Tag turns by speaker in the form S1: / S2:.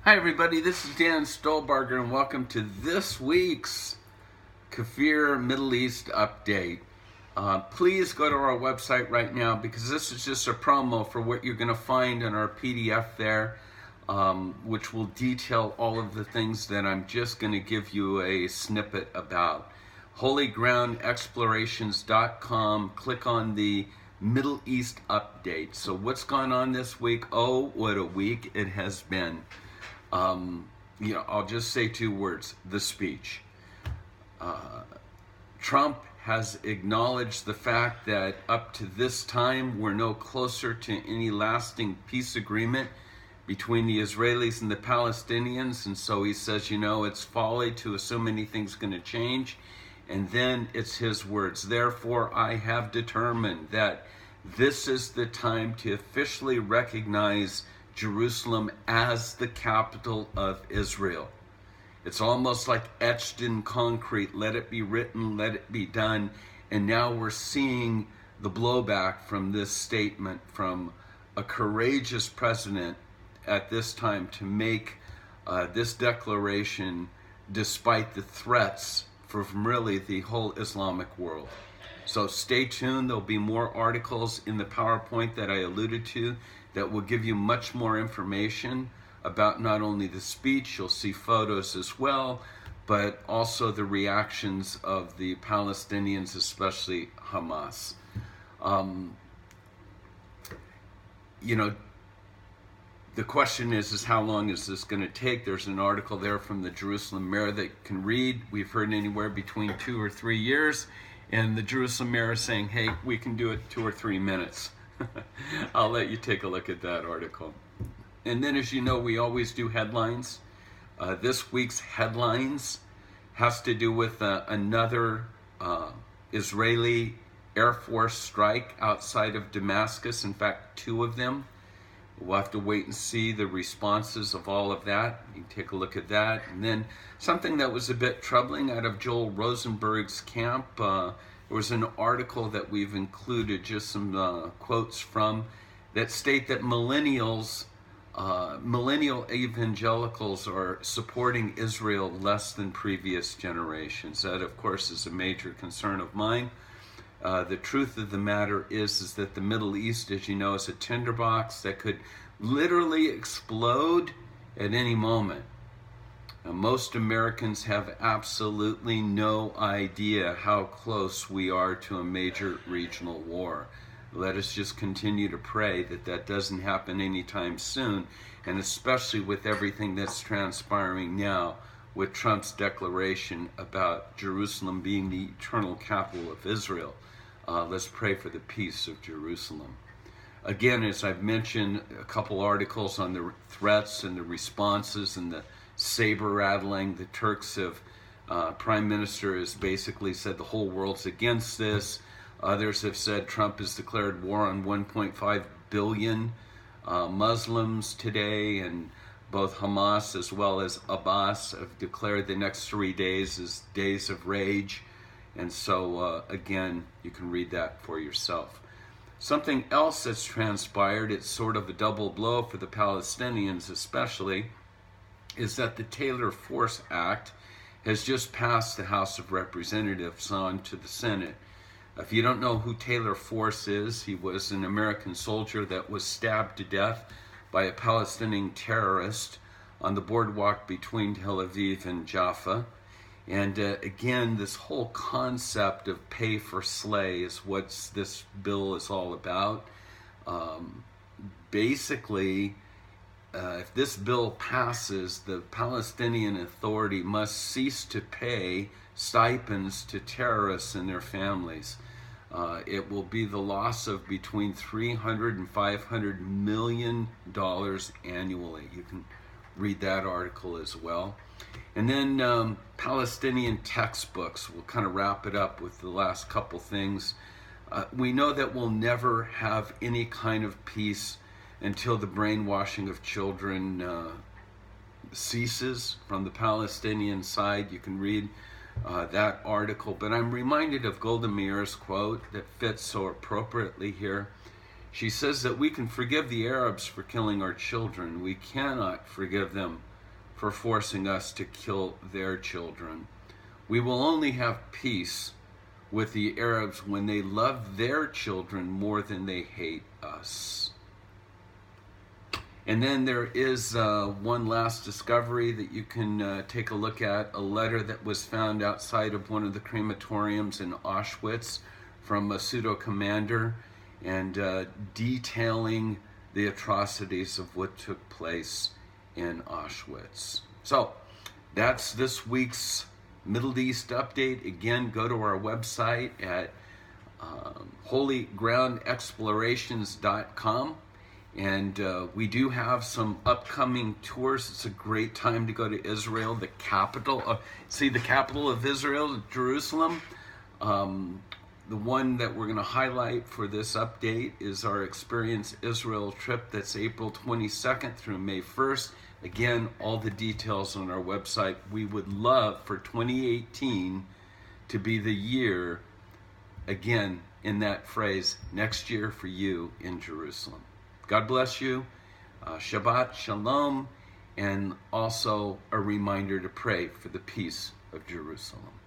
S1: Hi everybody, this is Dan Stolebarger and welcome to this week's KFIR Middle East update. Please go to our website right now because this is just a promo for what you're going to find in our PDF there, which will detail all of the things that I'm just going to give you a snippet about. holygroundexplorations.com, click on the Middle East update. So what's gone on this week? Oh, what a week it has been. I'll just say two words: the speech. Trump has acknowledged the fact that up to this time we're no closer to any lasting peace agreement between the Israelis and the Palestinians, and so he says, it's folly to assume anything's going to change. And then it's his words: therefore I have determined that this is the time to officially recognize Jerusalem as the capital of Israel. It's almost like etched in concrete. Let it be written, let it be done. And now we're seeing the blowback from this statement from a courageous president at this time to make this declaration despite the threats from really the whole Islamic world. So stay tuned. There'll be more articles in the PowerPoint that I alluded to that will give you much more information about not only the speech, you'll see photos as well, but also the reactions of the Palestinians, especially Hamas. The question is how long is this going to take? There's an article there from the Jerusalem mayor that you can read. We've heard anywhere between 2 or 3 years, and the Jerusalem mayor is saying, hey, we can do it 2 or 3 minutes. I'll let you take a look at that article. And then, as you know, we always do headlines. This week's headlines has to do with another Israeli Air Force strike outside of Damascus. In fact, 2 of them. We'll have to wait and see the responses of all of that. You can take a look at that. And then something that was a bit troubling out of Joel Rosenberg's camp. There was an article that we've included, just some quotes from, that state that millennial evangelicals are supporting Israel less than previous generations. That, of course, is a major concern of mine. The truth of the matter is that the Middle East, as you know, is a tinderbox that could literally explode at any moment. Most Americans have absolutely no idea how close we are to a major regional war. Let us just continue to pray that that doesn't happen anytime soon, and especially with everything that's transpiring now with Trump's declaration about Jerusalem being the eternal capital of Israel. Let's pray for the peace of Jerusalem. Again, as I've mentioned, a couple articles on the threats and the responses and the saber rattling. The Turks have, Prime Minister has basically said the whole world's against this. Others have said Trump has declared war on 1.5 billion Muslims today, and both Hamas as well as Abbas have declared the next 3 days as days of rage. And so, again, you can read that for yourself. Something else that's transpired, it's sort of a double blow for the Palestinians especially, is that the Taylor Force Act has just passed the House of Representatives on to the Senate. If you don't know who Taylor Force is, he was an American soldier that was stabbed to death by a Palestinian terrorist on the boardwalk between Tel Aviv and Jaffa. And again, this whole concept of pay for slay is what this bill is all about. Basically, if this bill passes, the Palestinian Authority must cease to pay stipends to terrorists and their families. It will be the loss of between $300 and $500 million annually. You can read that article as well. And then Palestinian textbooks. We'll kind of wrap it up with the last couple things. We know that we'll never have any kind of peace until the brainwashing of children ceases from the Palestinian side. You can read that article. But I'm reminded of Golda Meir's quote that fits so appropriately here. She says that we can forgive the Arabs for killing our children. We cannot forgive them for forcing us to kill their children. We will only have peace with the Arabs when they love their children more than they hate us. And then there is one last discovery that you can take a look at, a letter that was found outside of one of the crematoriums in Auschwitz from a pseudo-commander, and detailing the atrocities of what took place in Auschwitz. So that's this week's Middle East update. Again, go to our website at holygroundexplorations.com. And we do have some upcoming tours. It's a great time to go to Israel, the capital of Israel, Jerusalem. The one that we're going to highlight for this update is our Experience Israel trip. That's April 22nd through May 1st. Again, all the details on our website. We would love for 2018 to be the year, again, in that phrase, next year for you in Jerusalem. God bless you. Shabbat Shalom. And also a reminder to pray for the peace of Jerusalem.